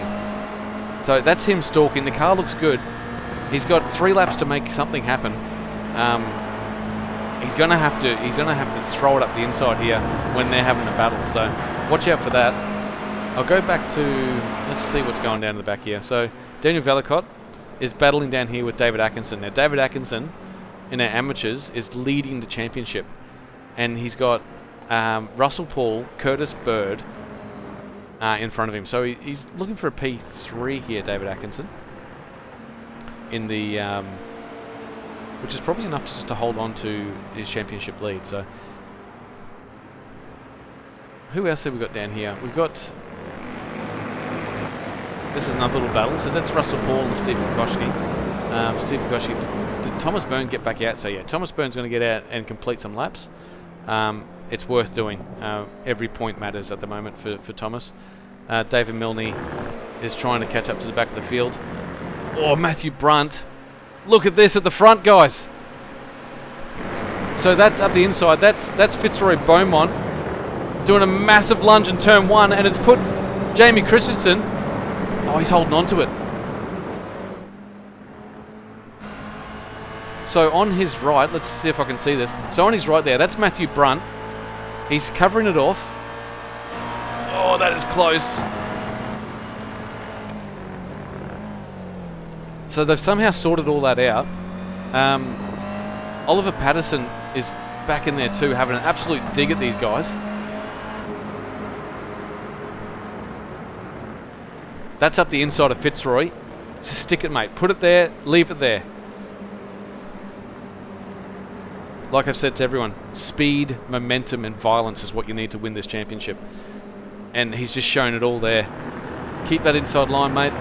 So that's him stalking. The car looks good. He's got 3 laps to make something happen. He's gonna have to throw it up the inside here when they're having a battle. So watch out for that. I'll go back to, let's see what's going down in the back here. So Daniel Vellacott is battling down here with David Atkinson. Now David Atkinson in our amateurs is leading the championship, and he's got Russell Paul, Curtis Bird in front of him. So he's looking for a P3 here, David Atkinson, in the which is probably enough just to hold on to his championship lead. So who else have we got down here? We've got... This is another little battle. So that's Russell Paul and Stephen Kokoschny. Stephen Kokoschny. Did Thomas Byrne get back out? So yeah, Thomas Byrne's going to get out and complete some laps. It's worth doing. Every point matters at the moment for Thomas. David Milne is trying to catch up to the back of the field. Oh, Matthew Brunt. Look at this at the front, guys. So that's up the inside. That's Fitzroy Beaumont doing a massive lunge in turn 1, and it's put Jamie Christensen... Oh, he's holding on to it. So on his right, let's see if I can see this. So on his right there, that's Matthew Brunt. He's covering it off. Oh, that is close. So they've somehow sorted all that out. Oliver Patterson is back in there too, having an absolute dig at these guys. That's up the inside of Fitzroy. Just stick it, mate. Put it there, leave it there. Like I've said to everyone, speed, momentum and violence is what you need to win this championship. And he's just shown it all there. Keep that inside line, mate.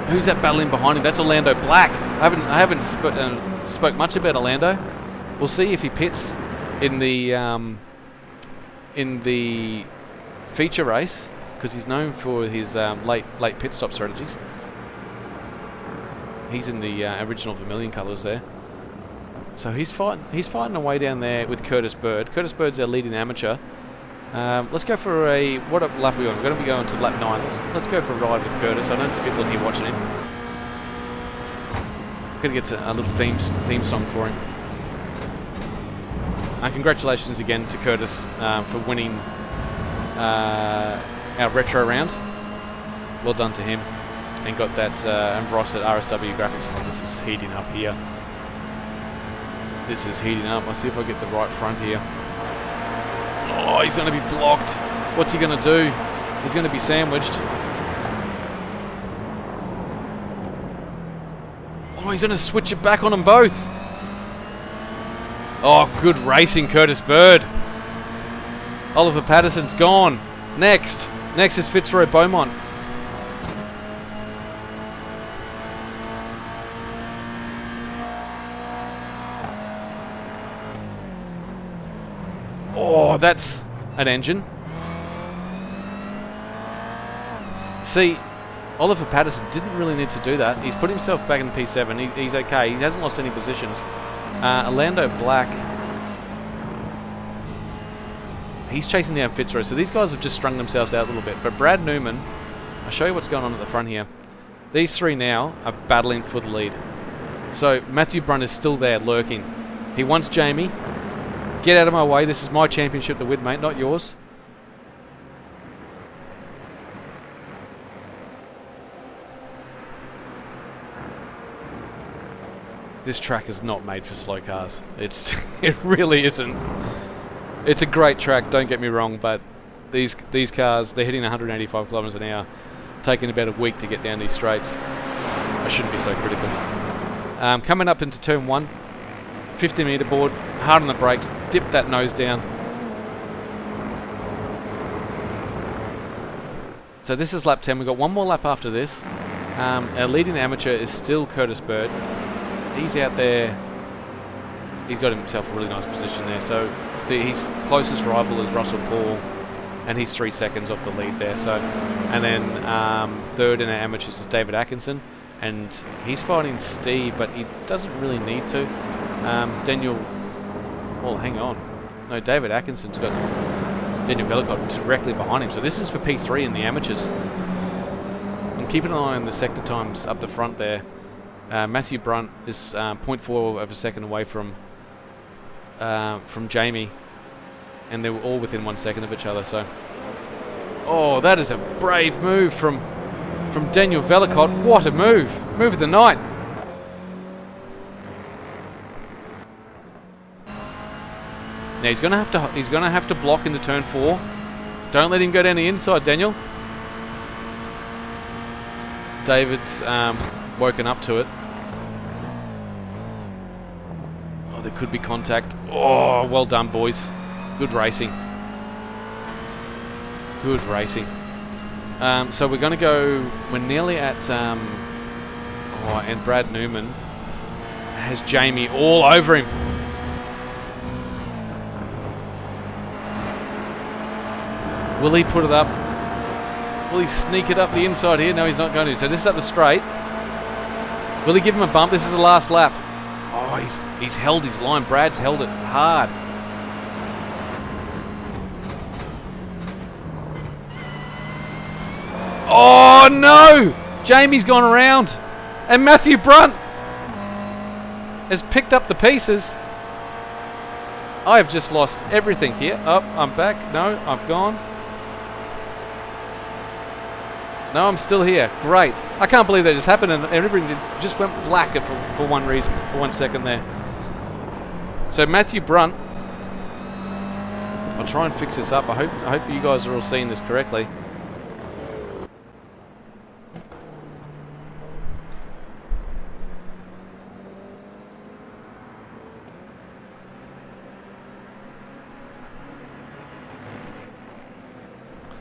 Who's that battling behind him? That's Orlando Black. I haven't spoke much about Orlando. We'll see if he pits in the feature race, because he's known for his late pit stop strategies. He's in the original Vermilion colours there. So he's fighting away down there with Curtis Bird. Curtis Bird's our leading amateur. Let's go for what lap are we on? We're going to be going to lap 9. Let's go for a ride with Curtis. I know there's people in here watching him. I'm going to get a little theme song for him. Congratulations again to Curtis for winning our retro round. Well done to him. And got that and Ross at RSW Graphics. Oh, this is heating up here. This is heating up. Let's see if I get the right front here. Oh, he's going to be blocked. What's he going to do? He's going to be sandwiched. Oh, he's going to switch it back on them both. Oh, good racing, Curtis Bird. Oliver Patterson's gone. Next is Fitzroy Beaumont. Oh, that's an engine. See, Oliver Patterson didn't really need to do that. He's put himself back in P7. He's okay. He hasn't lost any positions. Orlando Black, he's chasing down Fitzroy. So these guys have just strung themselves out a little bit. But Brad Newman, I'll show you what's going on at the front here. These three now are battling for the lead. So Matthew Brunt is still there, lurking. He wants Jamie. Get out of my way. This is my championship to win, mate, not yours. This track is not made for slow cars. It really isn't. It's a great track, don't get me wrong, but these cars, they're hitting 185 kilometers an hour, taking about a week to get down these straights. I shouldn't be so critical. Coming up into turn 1, 50 meter board, hard on the brakes, dip that nose down. So this is lap 10. We've got one more lap after this. Our leading amateur is still Curtis Bird. He's out there. He's got himself a really nice position there. So his closest rival is Russell Paul, and he's 3 seconds off the lead there. So, and then third in our amateurs is David Atkinson, and he's fighting Steve, but he doesn't really need to. Daniel, well, hang on. No, David Atkinson's got Daniel Velicott directly behind him. So this is for P3 in the amateurs. And keeping an eye on the sector times up the front there. Matthew Brunt is 0.4 of a second away from Jamie, and they're all within 1 second of each other. So, oh, that is a brave move from Daniel Velicott. What a move! Move of the night. Now he's gonna have to block into turn 4. Don't let him go down the inside, Daniel. David's woken up to it. Oh, there could be contact. Oh, well done, boys. Good racing. Good racing. So we're going to go. We're nearly at. Oh, and Brad Newman has Jamie all over him. Will he put it up? Will he sneak it up the inside here? No, he's not going to. So this is up the straight. Will he give him a bump? This is the last lap. Oh, he's held his line. Brad's held it hard. Oh no! Jamie's gone around, and Matthew Brunt has picked up the pieces. I have just lost everything here. Oh, I'm back. No, I've gone. No, I'm still here. Great. I can't believe that just happened, and everything just went black for one reason, for 1 second there. So Matthew Brunt, I'll try and fix this up. I hope you guys are all seeing this correctly.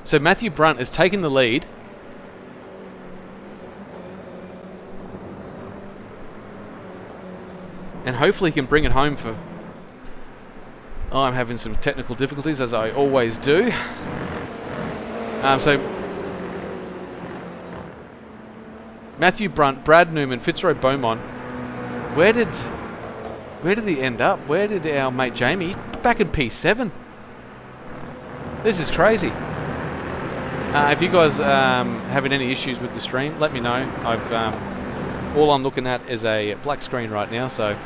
So Matthew Brunt has taken the lead. And hopefully he can bring it home for... Oh, I'm having some technical difficulties, as I always do. So Matthew Brunt, Brad Newman, Fitzroy Beaumont. Where did he end up? Where did our mate Jamie? He's back in P7. This is crazy. If you guys having any issues with the stream, let me know. All I'm looking at is a black screen right now, so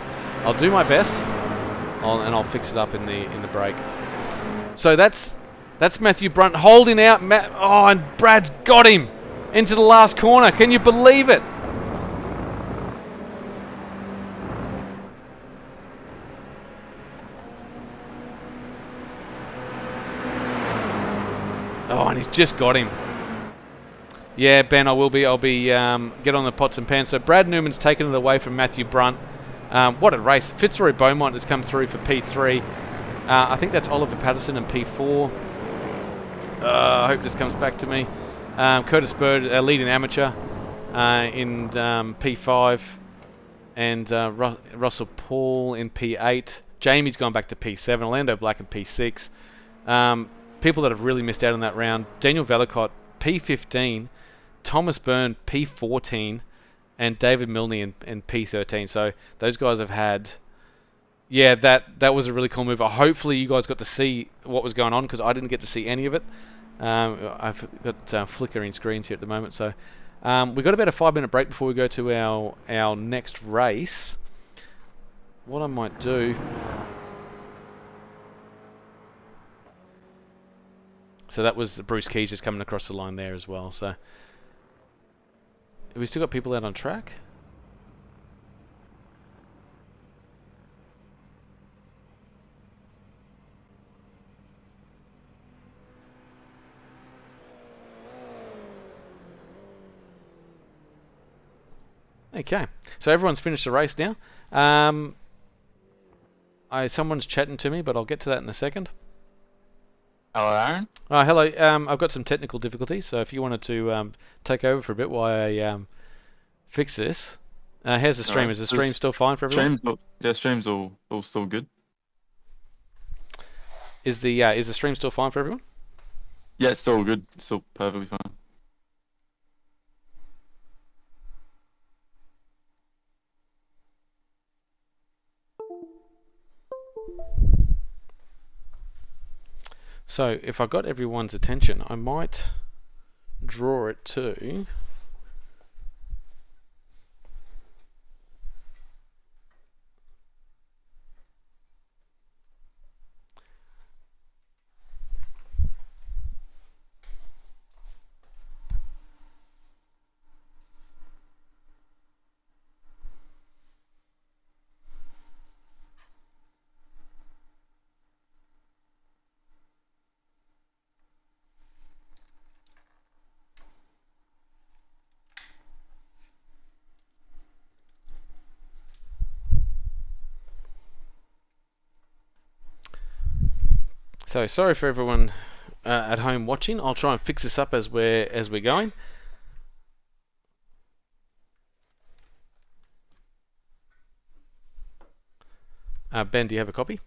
I'll do my best, and I'll fix it up in the break. So that's Matthew Brunt holding out. Oh, and Brad's got him into the last corner. Can you believe it? Oh, and he's just got him. Yeah, Ben, I'll be get on the pots and pans. So Brad Newman's taken it away from Matthew Brunt. What a race. Fitzroy Beaumont has come through for P3. I think that's Oliver Patterson in P4. I hope this comes back to me. Curtis Bird, leading amateur, in P5. And Russell Paul in P8. Jamie's gone back to P7. Orlando Black in P6. People that have really missed out on that round. Daniel Velicott, P15. Thomas Byrne, P14, and David Milne in P13. So those guys have had yeah, that was a really cool move. Hopefully you guys got to see what was going on because I didn't get to see any of it. I've got flickering screens here at the moment, so we've got about a 5-minute break before we go to our next race. What I might do. So that was Bruce Keys just coming across the line there as well. So have we still got people out on track? Okay, so everyone's finished the race now. Someone's chatting to me, but I'll get to that in a second. Hello, Aaron. Hello. I've got some technical difficulties, so if you wanted to take over for a bit while I fix this. How's the stream? Alright, Is the stream still fine for everyone? Stream's all still good. Is the stream still fine for everyone? Yeah, it's still good. It's still perfectly fine. So if I got everyone's attention, I might draw it to. So sorry for everyone at home watching. I'll try and fix this up as we're going. Ben, do you have a copy?